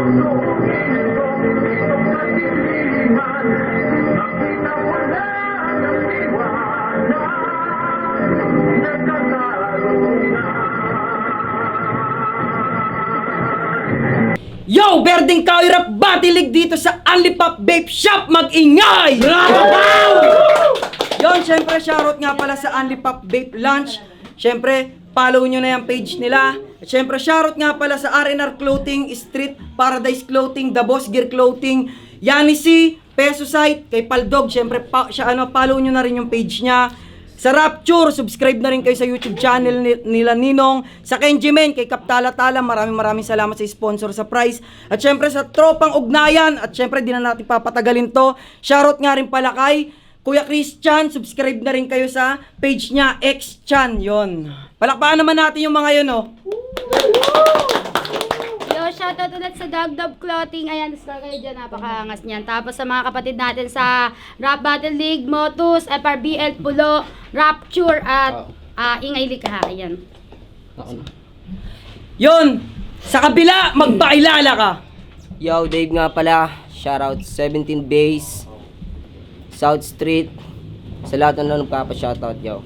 Yo! Berdeng Kahoy Rap Batilig dito sa Unlipop Vape Shop! Mag-ingay! Yon, syempre shoutout nga pala sa Unlipop Vape Lunch. Syempre, follow nyo na yung page nila. At syempre, shoutout nga pala sa R&R Clothing, Street Paradise Clothing, The Boss Gear Clothing, Yanni C, Peso Site, kay Paldog. Syempre, follow nyo na rin yung page niya. Sa Rapture, subscribe na rin kayo sa YouTube channel nila Ninong. Sa Kenjimen, kay Kaptala-Tala, maraming salamat sa sponsor sa prize. At syempre sa Tropang Ugnayan, at syempre di na natin papatagalin to. Shoutout nga rin pala kay Kuya Christian, subscribe na rin kayo sa page niya, X-Chan, yon. Palakpakan naman natin yung mga yun, oh. Yo, shoutout ulit sa Dagdab Clothing. Ayan, discard kayo dyan. Napakaangas niyan. Tapos sa mga kapatid natin sa Rap Battle League, Motus, FRBL, Pulo, Rapture, at Ingay Likaha. Ayan. Yun, sa kabila, magpakilala ka. Yo, Dave nga pala. Shoutout 17 Base, South Street. Sa lahat na nagpapa-shoutout, yo.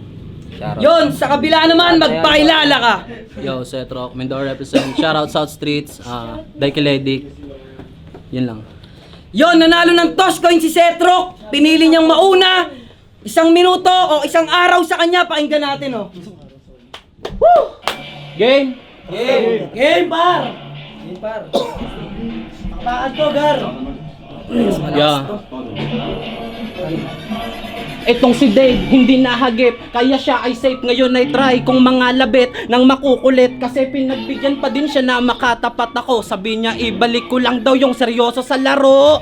Shoutout. Yun, sa kabila naman, magpakilala ka. Yo, Setro, Mindoro represent. Shoutout South Streets, Daikiledic. Yun lang. Yun, nanalo ng toss coin si Setrok. Pinili niyang mauna. 1 minuto o 1 araw sa kanya. Pakinggan natin, oh. Woo! Game! Game, par! Game, par. Pakpakan to, Gar. Yeah. Itong si Dave, hindi nahagip. Kaya siya ay safe. Ngayon ay try kung mga labit nang makukulit. Kasi pinagbigyan pa din siya na makatapat ako. Sabi niya, ibalik ko lang daw yung seryoso sa laro.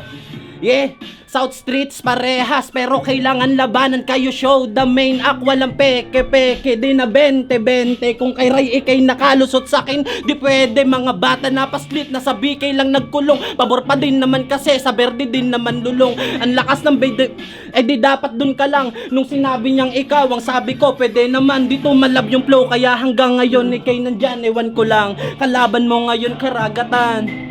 Yeah, South Streets parehas, pero kailangan labanan kayo. Show the main act, walang peke-peke. Di na 20-20. Kung kay Ray ikay nakalusot sa akin, di pwede. Mga bata na paslit, nasa BK lang nagkulong. Pabor pa din naman kasi, sa Verde din naman lulong. Ang lakas ng bede, eh di dapat dun ka lang. Nung sinabi niyang ikaw, ang sabi ko, pwede naman. Dito malab yung flow, kaya hanggang ngayon ikay nandyan, ewan ko lang. Kalaban mo ngayon karagatan.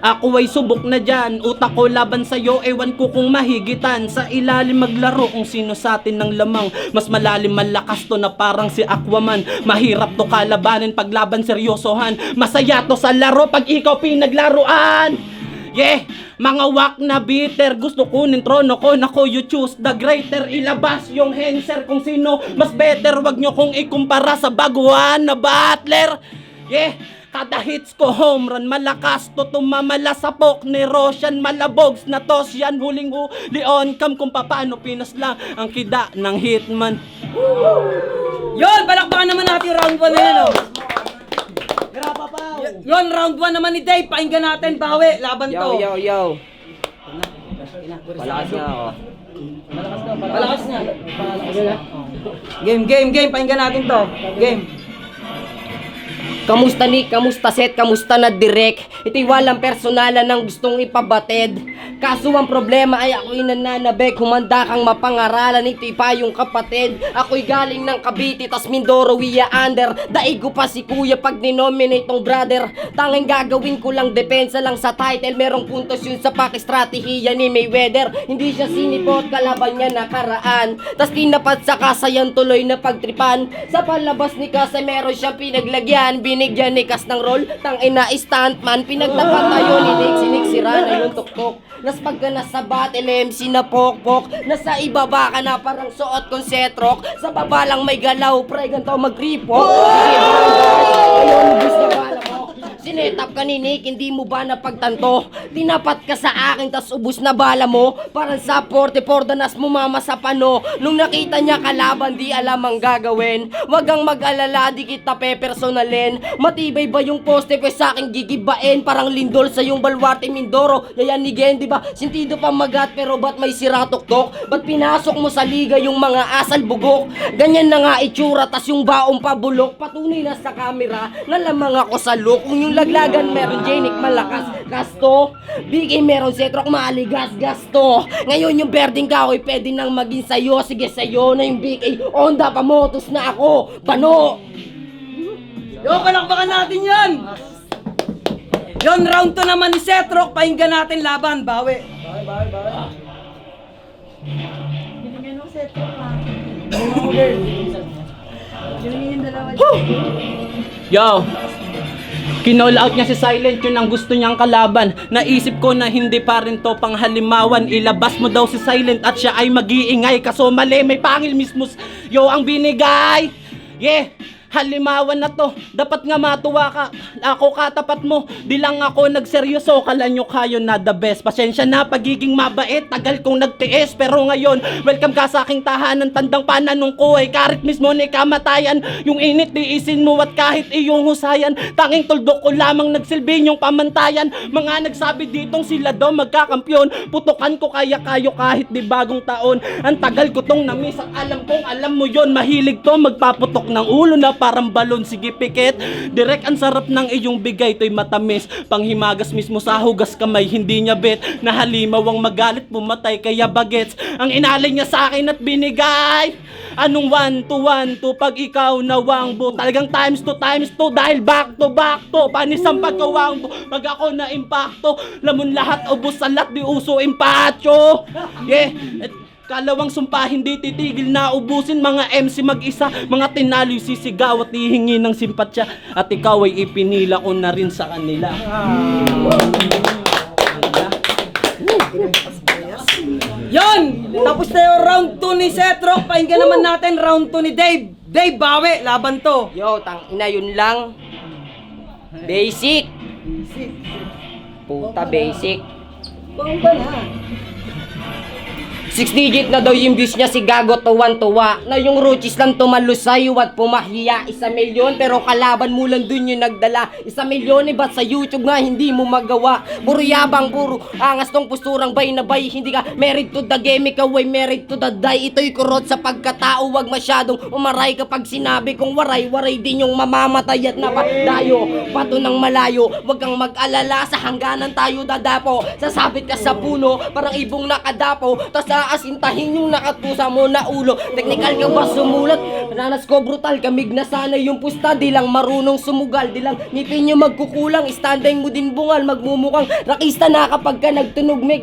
Ako ay subok na dyan. Utak ko laban sa'yo, ewan ko kung mahigitan. Sa ilalim maglaro kung sino sa atin ng lamang. Mas malalim malakas to na parang si Aquaman. Mahirap to kalabanin paglaban seryosohan. Masaya to sa laro pag ikaw pinaglaruan. Yeah, mga wak na bitter. Gusto kunin trono ko, nako you choose the greater. Ilabas yung henser kung sino mas better. Wag nyo kong ikumpara sa baguhan na battler. Yeah, kada hits ko home run, malakas to tumamala sa pok ni Roshan. Malabogs na tos yan, huling huli on cam kung paano pinas lang ang kida ng hitman. Yun, palakpakan naman natin yung round 1 na yun, oh. Graba pa! Yun, round 1 naman ni Dave. Pakinggan natin, bawi. Laban to. Yo! Palakas na ako. Palakas na. Game. Pakinggan natin to. Game. Kamusta Nick? Kamusta Seth? Kamusta na direct? Ito'y walang personalan ng gustong ipabatid. Kaso ang problema ay ako'y nananabik. Humanda kang mapangaralan, ito'y pa yung kapatid. Ako'y galing ng Cavite, tas Mindoro Via Under. Daig ko pa si kuya pag ninominate tong brother. Tanging gagawin ko lang, depensa lang sa title. Merong puntos yun sa pakistratehiya ni Mayweather. Hindi siya sinipot, kalaban niya nakaraan. Tas tinapat sa kasayan, tuloy na pagtripan. Sa palabas ni Kasa meron siyang pinaglagyan. Binigyan ni Kas ng role, tangina stuntman. Pinagtapat tayo ni Nick, siniksira na yung tuktok. Nas pagka nasa battle MC na pokpok. Nasa ibaba ka na parang suot kong setrok. Sa baba lang may galaw, pre ganito mag-gripok. Ayun, gusto bala mo. Sinetap ka ni Nick, hindi mo ba napagtanto? Tinapat ka sa akin, tas ubus na bala mo. Parang sa 44 danas mo mama sa pano. Nung nakita niya kalaban, di alam ang gagawin. Wag kang mag-alala, di kita pepersonalin. Matibay ba yung poste, pues sa akin gigibain. Parang lindol sa yung balwarte Mindoro. Yayanigin, di ba? Sintido pa magat, pero ba't may sira tuktok? Ba't pinasok mo sa liga yung mga asal bugok? Ganyan na nga itsura, tas yung baong pabulok. Patunay na sa camera, nalamang ako sa look. Kung yung laglagan meron Janik malakas gasto, Bigay meron Setrok maaligas gasto. Ngayon yung Berdeng Kahoy pwede nang maging sayo. Sige sayo na yung BK Honda pamotos na ako. Pano. Yo, palakpakan natin yan! Yon, round 2 naman ni Setrock. Pakinggan natin laban. Bawi. Yo! Kinall out niya si Silent, yun ang gusto niyang kalaban. Naisip ko na hindi pa rin to panghalimawan. Ilabas mo daw si Silent at siya ay mag-iingay. Kaso mali, may pangil mismo. Yo, ang binigay! Yeah! Halimawan na to. Dapat nga matuwa ka. Ako katapat mo. Di lang ako nagseryoso. Kala nyo kayo na the best. Pasensya na pagiging mabait. Tagal kong nagtiis. Pero ngayon, welcome ka sa aking tahanan. Tandang pananong ko ay karit mismo ni kamatayan. Yung init tiisin mo at kahit iyong husayan. Tanging tuldok ko lamang nagsilbi yung pamantayan. Mga nagsabi ditong sila daw magkakampyon. Putukan ko kaya kayo kahit di bagong taon. Ang tagal ko tong namiss at alam kong alam mo yon. Mahilig to magpaputok ng ulo na parang balon. Sige pikit, direk ang sarap ng iyong bigay, to'y matamis. Panghimagas mismo sa hugas kamay, hindi niya bet. Nahalimaw ang magalit, pumatay kaya bagets. Ang inalay niya sa akin at binigay. Anong 1 to 1 to pag ikaw nawangbo. Talagang times 2 dahil back to panis ang pagkawangbo. Pag ako na impacto, lamon lahat ubos salat di uso impacho. Yeah. Kalawang sumpa, hindi titigil na ubusin. Mga MC mag-isa, mga tinalo sisigaw at hihingi ng simpatsya. At ikaw ay ipinila ko na rin sa kanila. Yon! Tapos na yung round 2 ni Setrock. Pakinggan naman natin round 2 ni Dave. Dave, bawi. Laban to. Yo, tang ina yun lang. Basic. Puta, basic. Bang ba na? 6 digit na daw yung views niya, si Gago tuwan-tuwa. Na yung roaches lang tumalusay at pumahiya. 1 milyon pero kalaban mo lang dun yung nagdala. 1 milyon ba't sa YouTube nga hindi mo magawa? Puro yabang, puro angas tong posturang bay na bay. Hindi ka married to the game, ikaw ay married to the die. Ito'y kurot sa pagkatao, wag masyadong umaray kapag sinabi kong waray din yung mamamatay at napadayo. Pato ng malayo, wag kang mag-alala, sa hangganan tayo dadapo. Sasabit ka sa puno, parang ibong nakadapo. Tas asintahin yung nakatusa mo na ulo. Technical ka ba sumulat? Ranas ko brutal, kamig na sana yung pusta. Di lang marunong sumugal, di lang ngipin nyo magkukulang. Standing mo din bungal, magmumukhang rakista na kapag ka nagtunog mig.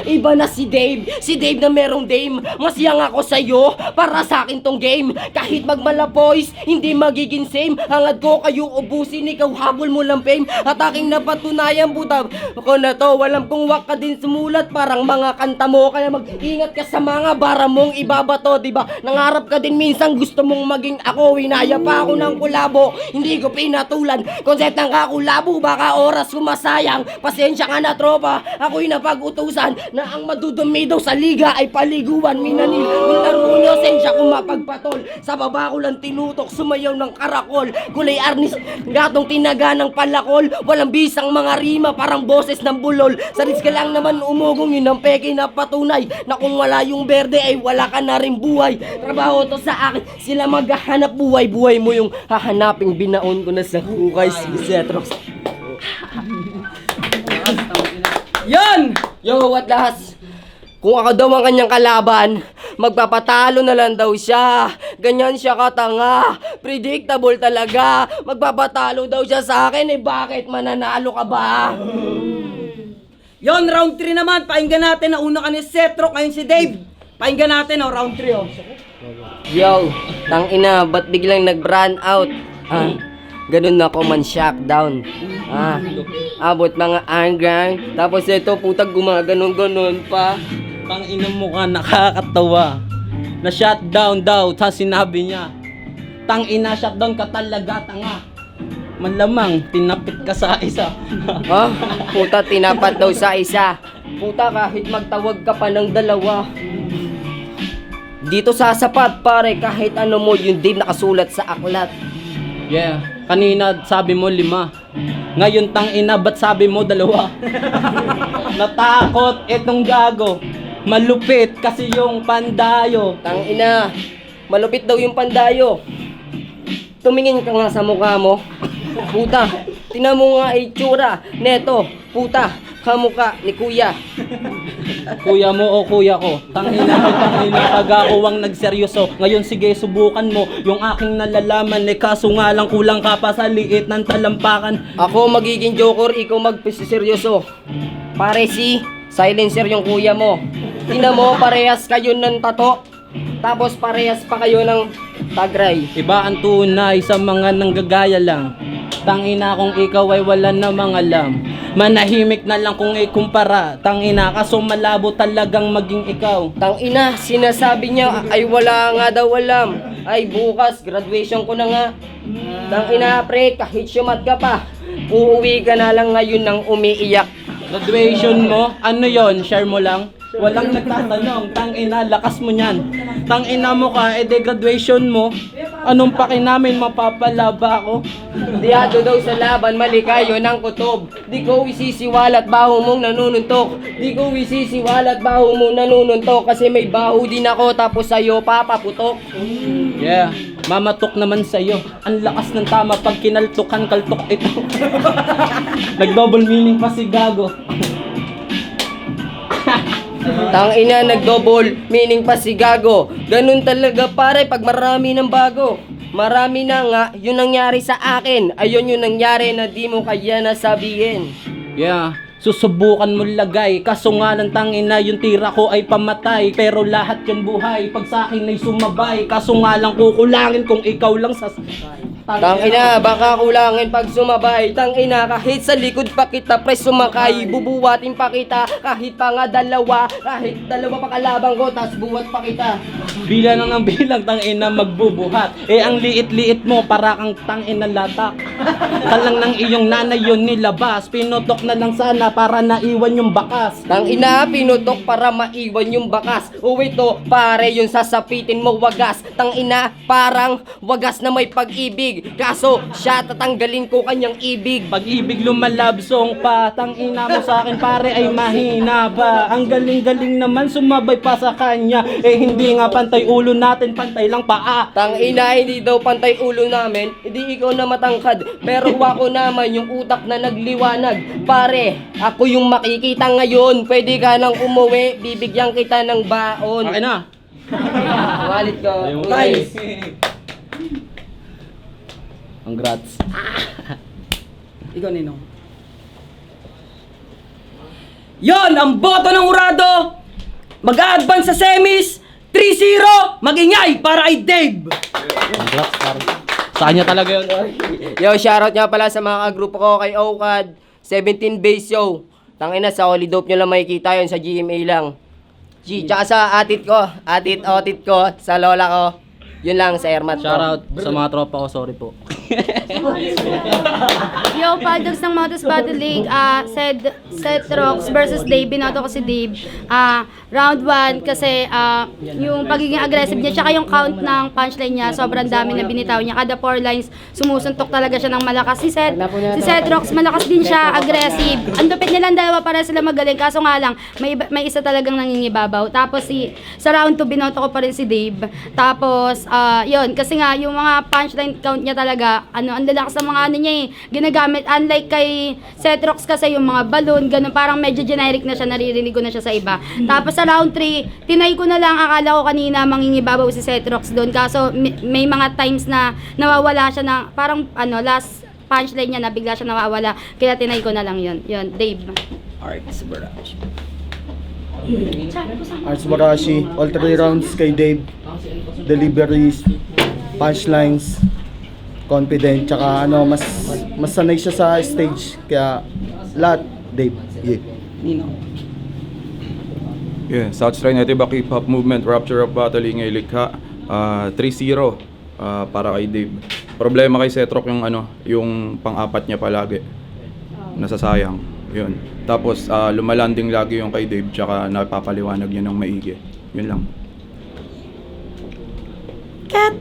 Iba na si Dave. Si Dave na merong dame. Mas yang ako sa'yo, para sa akin tong game. Kahit magmalapoys, hindi magiging same. Hangad ko kayong ubusin, ikaw habol mo lang fame. At aking napatunayan, buta ako na to, walang kung wak ka din sumulat. Parang mga kanta mo, kaya mag-ingat ka sa mga bara mong ibabato, diba? Nangarap ka din minsan, gusto mong maging ako. Hinaya pa ako ng kulabo, hindi ko pinatulan. Konsept ng kakulabo, baka oras sumasayang. Pasensya ka na tropa, ako'y napag-utusan na ang madudumi daw sa liga ay paliguan. Minanil, kung laro nyo, sensya kung mapagpatol. Sa baba ko lang tinutok, sumayaw ng karakol. Kulay arnis, gatong tinaga ng palakol. Walang bisang mga rima, parang boses ng bulol. Sa risk ka lang naman umugong, yun ang peke na patunay na kung wala yung berde ay wala ka na rin buhay. Trabaho to sa akin, sila maghahanap buhay. Buhay mo yung hahanaping binaon ko na sa hukay. Si Setrock. Yon! Yo, what das? Kung ako daw ang kanyang kalaban, magpapatalo na lang daw siya. Ganyan siya katanga. Predictable talaga. Magpapatalo daw siya sa akin. Bakit mananalo ka ba? Yon, round 3 naman. Pakinggan natin. Nauna ka ni Setrock, ngayon si Dave. Pakinggan natin, round 3. Yo, tangina, ba't biglang nag-brand out? Ganun ako man shockdown. Abot mga anggang. Tapos ito, putang gumaganon-ganon pa. Tangina mo ka, nakakatawa. Na shutdown daw, sa sinabi niya. Tangina, shutdown ka talaga, tanga. Malamang, tinapit ka sa isa. Puta, tinapat daw sa isa. Puta, kahit magtawag ka pa ng dalawa. Dito sasapat, pare, kahit ano mo, yung Dave nakasulat sa aklat. Yeah, kanina sabi mo 5. Ngayon tangina, ba't sabi mo 2? Natakot etong gago. Malupit kasi yung pandayo. Tangina, malupit daw yung pandayo. Tumingin ka nga sa mukha mo. Puta, tinan mo nga itsura neto. Puta, kamuka ni kuya. Kuya mo o kuya ko? Tangina kagawang nagseryoso. Ngayon sige subukan mo yung aking nalalaman. Kaso nga lang kulang ka pa sa liit ng talampakan. Ako magiging joker, ikaw magpisiseryoso. Pare si silencer yung kuya mo. Tingnan mo, parehas kayo ng tato. Tapos parehas pa kayo ng tagray. Iba ang tunay sa mga nanggagaya lang. Tangina kung ikaw ay wala namang alam. Manahimik na lang kung ikumpara. Tangina kaso malabo talagang maging ikaw. Tangina, sinasabi niya ay wala nga daw alam. Ay bukas, graduation ko na nga. Tangina pre, kahit syumat ka pa, uuwi ka na lang ngayon ng umiiyak. Graduation mo? Ano yon? Share mo lang? Walang nagtatanong. Tangina, lakas mo niyan. Tangina mo ka, ede graduation mo. Anong paki namin, mapapalaba ako? Diado daw sa laban, mali kayo ng kutob. Di ko isisiwalat baho mong nanununtok. Di ko isisiwalat baho mong nanununtok. Kasi may baho din ako tapos sa'yo papaputok. Yeah, mamatok naman sa'yo. Ang lakas ng tama pag kinaltukan, kaltok ito. Nag-double meaning pa si Gago. Tangina, nag-double meaning pa si Gago. Ganun talaga pare pag marami ng bago. Marami na nga, yun nangyari sa akin. Ayun yung nangyari na di mo kaya nasabihin. Yeah, susubukan mo lagay. Kaso nga ng tangina, yung tira ko ay pamatay. Pero lahat yun buhay, pag sa akin ay sumabay. Kaso nga lang kukulangin kung ikaw lang sa... Tangina, baka kulangin pag sumabay. Tangina, kahit sa likod pa kita pre sumakay. Bubuwatin pa kita, kahit pa nga dalawa. Kahit dalawa pa kalabang ko, tas buwat pa kita. Bilang na ng bilang, tangina magbubuhat. Eh ang liit-liit mo, para kang tangina latak. Talang ng iyong nanay yun nilabas. Pinutok na lang sana para naiwan yung bakas. Tangina, pinutok para maiwan yung bakas. O ito, pare, yung sasapitin mo wagas. Tangina, parang wagas na may pag-ibig. Kaso, siya tatanggalin ko kanyang ibig. Pag-ibig lumalabsong pa, tangina mo sa akin pare ay mahina ba? Ang galing-galing naman sumabay pa sa kanya. Eh hindi nga pantay ulo natin, pantay lang paa. Tangina, hindi daw pantay ulo namin. Hindi ikaw na matangkad. Pero ako naman yung utak na nagliwanag. Pare, ako yung makikita ngayon. Pwede ka nang umuwi, bibigyan kita ng baon. Okay na. Walit ko. Nice. Congrats. Ikaw, Ninong. Yon, ang boto ng Urado. Mag-a-advance sa semis. 3-0. Mag-ingay para kay Dave. Congrats pare. Sa kanya talaga yun. Yo, shoutout nga pala sa mga kagrupo ko kay Okad. 17 base yo. Tangina, sa Holy Dope nyo lang makikita yun sa GMA lang. Tsaka sa atit ko, sa lola ko. Yun lang sa Airmat ko. Shoutout sa mga tropa ko, sorry po. Yo, Paldogs ng Motos Battle League, Seth Rocks versus Dave. Binoto ko si Dave. Round 1 kasi yung pagiging aggressive niya, tsaka yung count ng punchline niya, sobrang dami na binitaw niya. Kada 4 lines, sumusuntok talaga siya ng malakas. Si Seth Rocks, malakas din siya, aggressive. Ang dupit nilang dalawa, para sila magaling. Kaso nga lang, may isa talagang nangingibabaw. Tapos sa round 2, binoto ko pa rin si Dave. Tapos, yun, kasi nga, yung mga punchline count niya talaga, ang lalakas ng mga niya ginagamit. Unlike kay Seth Rocks kasi yung mga balloon, ganun, parang medyo generic na siya, naririnig ko na siya sa iba. Tapos sa round 3, tinay ko na lang, akala ko kanina mangingibabaw si Seth Rocks doon. Kaso may mga times na nawawala siya na, parang last punchline niya na bigla siya nawawala. Kaya tinay ko na lang yun. Yun, Dave. Arts Barrage. Arts Barashi, all 3 rounds kay Dave. Deliveries, punchlines, confident, tsaka mas sanay siya sa stage. Kaya lahat, Dave. Yeah. Ninong. Yeah, Southside Native Hip Hop Movement, Rapture of Battle, Ingay Likha, 3-0 para kay Dave. Problema kay Setrock yung pang-apat niya palagi. Nasasayang. Yun. Tapos lumalanding lagi yung kay Dave, tsaka napapaliwanag niya ng maigi. Yun lang. Cat.